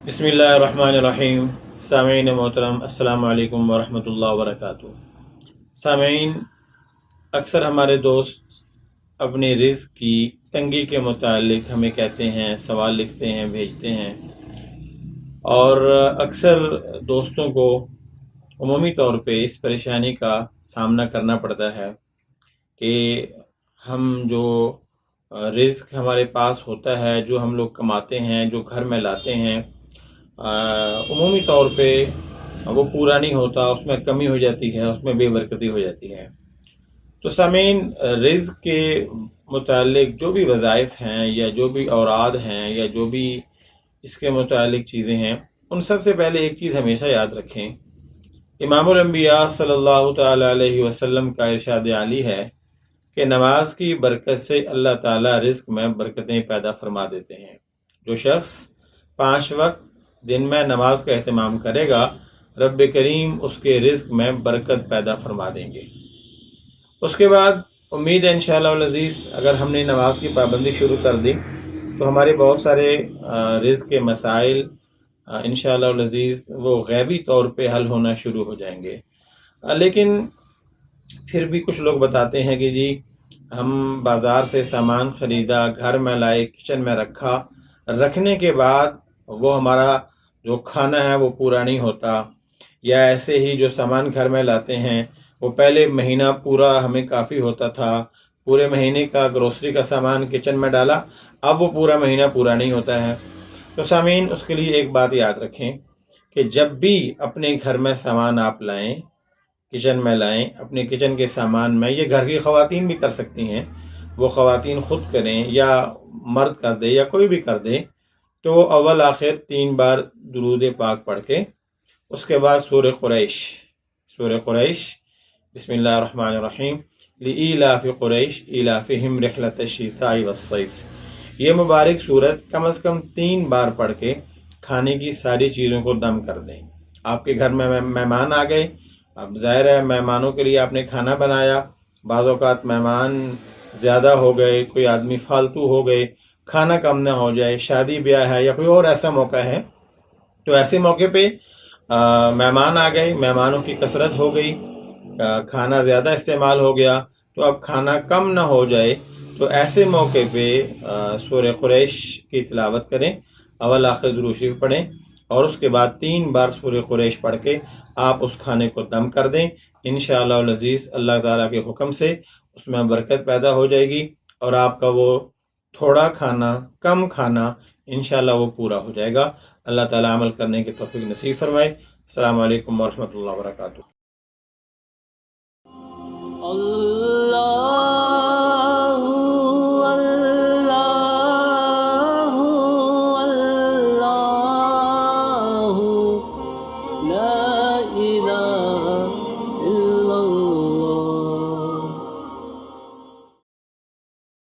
बिस्मिल्लाहिर्रहमानिर्रहीम। सामीन मोहतरम, अस्सलामु अलैकुम वरहमतुल्लाहि वबरकातुहू। सामीन, अक्सर हमारे दोस्त अपनी रिज़्क़ की तंगी के मुतालिक हमें कहते हैं, सवाल लिखते हैं, भेजते हैं। और अक्सर दोस्तों को उमूमी तौर पे इस परेशानी का सामना करना पड़ता है कि हम जो रिज़्क़ हमारे पास होता है, जो हम लोग कमाते हैं, जो घर में लाते हैं, उमूमी तौर पे वो पूरा नहीं होता, उसमें कमी हो जाती है, उसमें बेबरकती हो जाती है। तो सामीन, रिज़्क़ के मुतालिक जो भी वज़ाइफ हैं या जो भी औराद हैं या जो भी इसके मुतालिक चीज़ें हैं, उन सब से पहले एक चीज़ हमेशा याद रखें। इमामुल अंबिया सल्लल्लाहु ताला अलैहि वसल्लम का इरशाद आली है कि नमाज की बरकत से अल्लाह ताला रिज़्क़ में बरकतें पैदा फरमा देते हैं। जो शख्स 5 वक्त दिन में नमाज का एहतमाम करेगा, रब करीम उसके रिज़्क़ में बरकत पैदा फरमा देंगे। उसके बाद उम्मीद है इंशाअल्लाह अज़ीज़, अगर हमने नमाज की पाबंदी शुरू कर दी तो हमारे बहुत सारे रिज़्क़ के मसाइल इंशाअल्लाह अज़ीज़ वो गैबी तौर पे हल होना शुरू हो जाएंगे। लेकिन फिर भी कुछ लोग बताते हैं कि जी हम बाज़ार से सामान ख़रीदा, घर में लाए, किचन में रखा, रखने के बाद वो हमारा जो खाना है वो पूरा नहीं होता, या ऐसे ही जो सामान घर में लाते हैं वो पहले महीना पूरा हमें काफ़ी होता था, पूरे महीने का ग्रोसरी का सामान किचन में डाला, अब वो पूरा महीना पूरा नहीं होता है। तो सामीन, उसके लिए एक बात याद रखें कि जब भी अपने घर में सामान आप लाएं, किचन में लाएं, अपने किचन के सामान में, ये घर की ख़वातीन भी कर सकती हैं, वो ख़वातीन ख़ुद करें या मर्द कर दे या कोई भी कर दे, तो वो अव्वल आखिर 3 बार दुरूद पाक पढ़ के उसके बाद सूरह कुरैश बिस्मिल्लाहिर्रहमानिर्रहीम लिईलाफि कुरैश इलाफिहिम रिहलतश्शिताई वस्सैफ, ये मुबारक सूरत कम से कम 3 बार पढ़ के खाने की सारी चीज़ों को दम कर दें। आपके घर में मेहमान आ गए, अब ज़ाहिर है मेहमानों के लिए आपने खाना बनाया, बाज़ औक़ात मेहमान ज़्यादा हो गए, कोई आदमी फालतू हो गए, खाना कम ना हो जाए, शादी ब्याह है या कोई और ऐसा मौका है, तो ऐसे मौके पे मेहमान आ गए, मेहमानों की कसरत हो गई, खाना ज़्यादा इस्तेमाल हो गया, तो अब खाना कम ना हो जाए, तो ऐसे मौके पे सूरह कुरैश की तिलावत करें, अव्वल आखिर दुरूद शरीफ पढ़ें और उसके बाद 3 बार सूरह कुरैश पढ़ के आप उस खाने को दम कर दें। इंशाअल्लाह अज़ीज़ अल्लाह ताला के हुक्म से उसमें बरकत पैदा हो जाएगी और आपका वो थोड़ा खाना, कम खाना इंशाअल्लाह वो पूरा हो जाएगा। अल्लाह ताला अमल करने की तौफीक नसीब फरमाए। अस्सलामु अलैकुम वरहमतुल्लाहि वबरकातुहू।